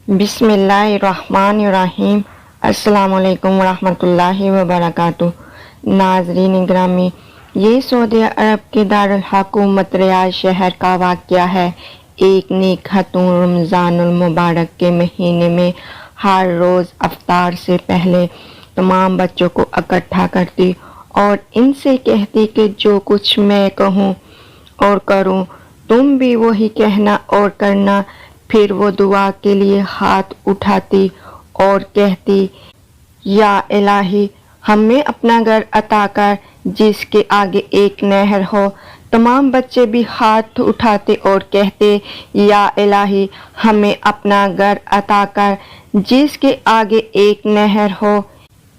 बिस्मिल्लाहिर्रहमानिर्रहीम। अस्सलाम वालेकुम वरहमतुल्लाहि वबरकातुह। नाज़रीन ग्रामी, ये सऊदी अरब के दारुल हुकूमत रियाद शहर का वाक़या है। एक नेक खातून रमज़ानुल मुबारक के महीने में हर रोज़ अफ्तार से पहले तमाम बच्चों को इकट्ठा करती और इनसे कहती कि जो कुछ मैं कहूँ और करूँ तुम भी वही कहना और करना। फिर वो दुआ के लिए हाथ उठाती और कहती, या इलाही हमें अपना घर अता कर जिसके आगे एक नहर हो। तमाम बच्चे भी हाथ उठाते और कहते, या इलाही हमें अपना घर अता कर जिसके आगे एक नहर हो।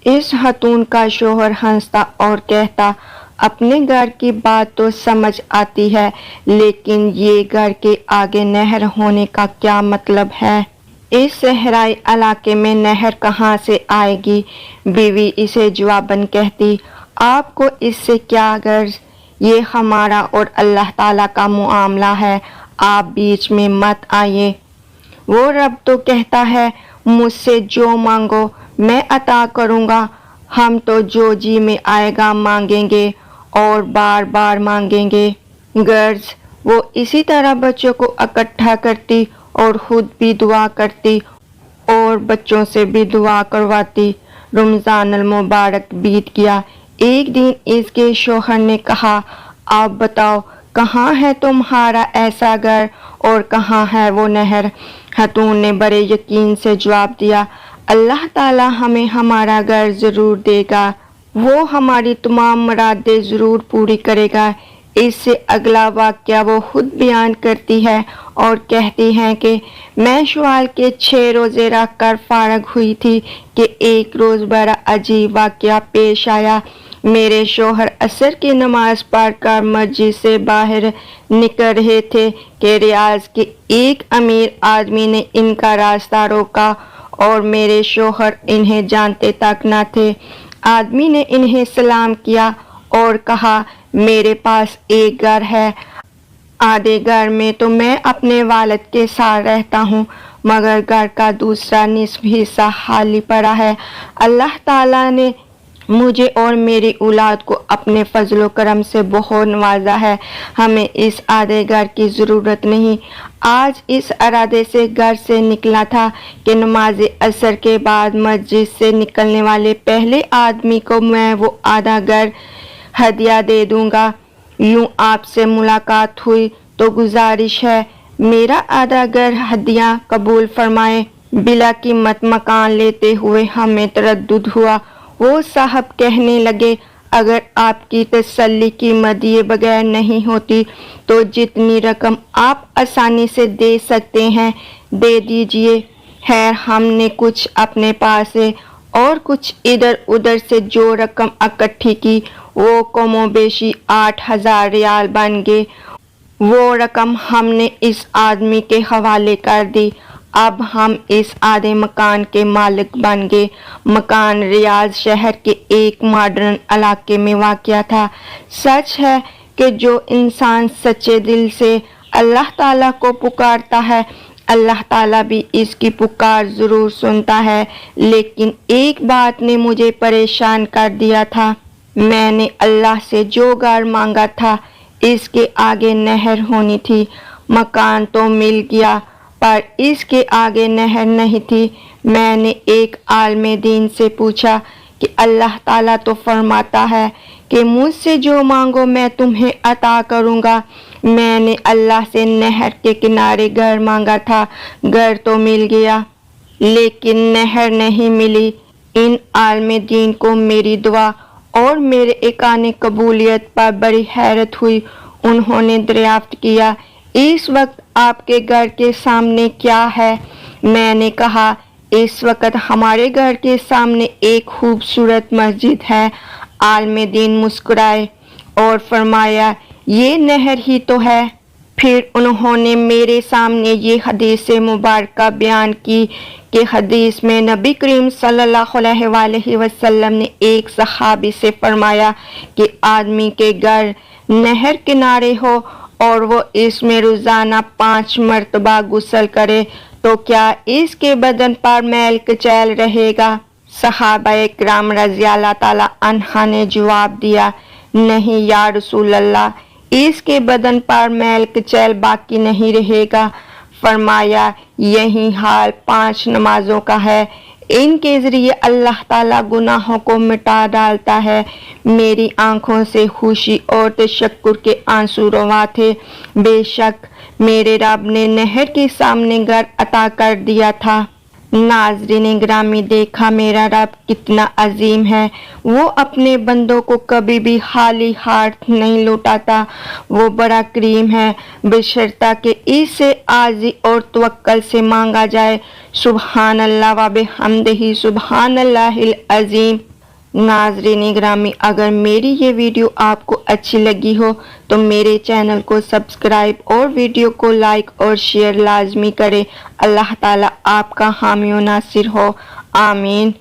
इस खातून का शोहर हंसता और कहता, अपने घर की बात तो समझ आती है, लेकिन ये घर के आगे नहर होने का क्या मतलब है? इस सहराई इलाके में नहर कहाँ से आएगी? बीवी इसे जवाबन कहती, आपको इससे क्या गर्ज? ये हमारा और अल्लाह ताला का मुआमला है, आप बीच में मत आइए। वो रब तो कहता है, मुझसे जो मांगो मैं अता करूँगा। हम तो जो जी में आएगा मांगेंगे और बार बार मांगेंगे। गर्ज वो इसी तरह बच्चों को इकट्ठा करती और खुद भी दुआ करती और बच्चों से भी दुआ करवाती। रमज़ानुल मुबारक बीत गया। एक दिन इसके शौहर ने कहा, आप बताओ कहाँ है तुम्हारा ऐसा घर और कहाँ है वो नहर? खातून ने बड़े यकीन से जवाब दिया, अल्लाह ताला हमें हमारा घर ज़रूर देगा, वो हमारी तमाम मुरादें ज़रूर पूरी करेगा। इससे अगला वाक़या वो खुद बयान करती है और कहती हैं कि मैं शवाल के 6 रोज़े रख कर फारग हुई थी कि एक रोज़ बड़ा अजीब वाक़या पेश आया। मेरे शौहर असर की नमाज पढ़ कर मस्जिद से बाहर निकल रहे थे कि रियाज के एक अमीर आदमी ने इनका रास्ता रोका और मेरे शौहर इन्हें जानते तक न थे। आदमी ने इन्हें सलाम किया और कहा, मेरे पास एक घर है, आधे घर में तो मैं अपने वालिद के साथ रहता हूँ, मगर घर का दूसरा निस्फ हिस्सा खाली पड़ा है। अल्लाह ताला ने मुझे और मेरी औलाद को अपने फजलो करम से बहुत नवाजा है। हमें इस आधे घर की ज़रूरत नहीं। आज इस इरादे से घर से निकला था कि नमाज असर के बाद मस्जिद से निकलने वाले पहले आदमी को मैं वो आधा घर हदिया दे दूंगा। यूं आपसे मुलाकात हुई तो गुजारिश है मेरा आधा घर हदिया कबूल फरमाए। बिला कीमत मकान लेते हुए हमें तरद्दुद हुआ। वो साहब कहने लगे, अगर आपकी तसल्ली कीमत दिए बगैर नहीं होती तो जितनी रकम आप आसानी से दे सकते हैं दे दीजिए। खैर हमने कुछ अपने पास से और कुछ इधर उधर से जो रकम इकट्ठी की वो कमोबेशी 8,000 रियाल बन गए। वो रकम हमने इस आदमी के हवाले कर दी। अब हम इस आधे मकान के मालिक बन गए। मकान रियाज शहर के एक मॉडर्न इलाके में वाक़या था। सच है कि जो इंसान सच्चे दिल से अल्लाह ताला को पुकारता है, अल्लाह ताला भी इसकी पुकार ज़रूर सुनता है। लेकिन एक बात ने मुझे परेशान कर दिया था। मैंने अल्लाह से जो घर मांगा था इसके आगे नहर होनी थी। मकान तो मिल गया पर इसके आगे नहर नहीं थी। मैंने एक आलिम दीन से पूछा कि अल्लाह ताला तो फरमाता है कि मुझसे जो मांगो मैं तुम्हें अता करूँगा। मैंने अल्लाह से नहर के किनारे घर मांगा था, घर तो मिल गया लेकिन नहर नहीं मिली। इन आलिम दीन को मेरी दुआ और मेरे एकाने कबूलियत पर बड़ी हैरत हुई। उन्होंने दरियाफ्त किया, इस वक्त आपके घर के सामने क्या है? मैंने कहा, इस वक्त हमारे घर के सामने एक खूबसूरत मस्जिद है। आलिम दीन मुस्कुराए और फरमाया, ये नहर ही तो है। फिर उन्होंने मेरे सामने ये हदीस मुबारक बयान की कि हदीस में नबी करीम सल्लल्लाहु अलैहि वसल्लम ने एक सहाबी से फरमाया कि आदमी के घर नहर किनारे हो और वो इसमें रोज़ाना 5 मरतबा गुस्ल करे तो क्या इसके बदन पर मैल कुचैल रहेगा? सहाबाए किराम रज़ी अल्लाह ताला अन्हा ने जवाब दिया, नहीं या रसूल अल्लाह, इसके बदन पर मैल कुचैल बाकी नहीं रहेगा। फरमाया, यही हाल 5 नमाजों का है, इनके जरिए अल्लाह ताला गुनाहों को मिटा डालता है। मेरी आंखों से खुशी और तशक्कुर के आंसू रवा थे। बेशक मेरे रब ने नहर के सामने घर अता कर दिया था। नाज़रीन ग्रामी, देखा मेरा रब कितना अजीम है। वो अपने बंदों को कभी भी खाली हाथ नहीं लौटाता। वो बड़ा करीम है, बशर्ता कि इसे आजी और तवक्कल से मांगा जाए। सुबहान अल्लाह व बिहम्दिही सुबहान अल्लाहिल अजीम। नाज़रीन ग्रामी, अगर मेरी ये वीडियो आपको अच्छी लगी हो तो मेरे चैनल को सब्सक्राइब और वीडियो को लाइक और शेयर लाजमी करें। अल्लाह ताला आपका हामी व नासिर हो। आमीन।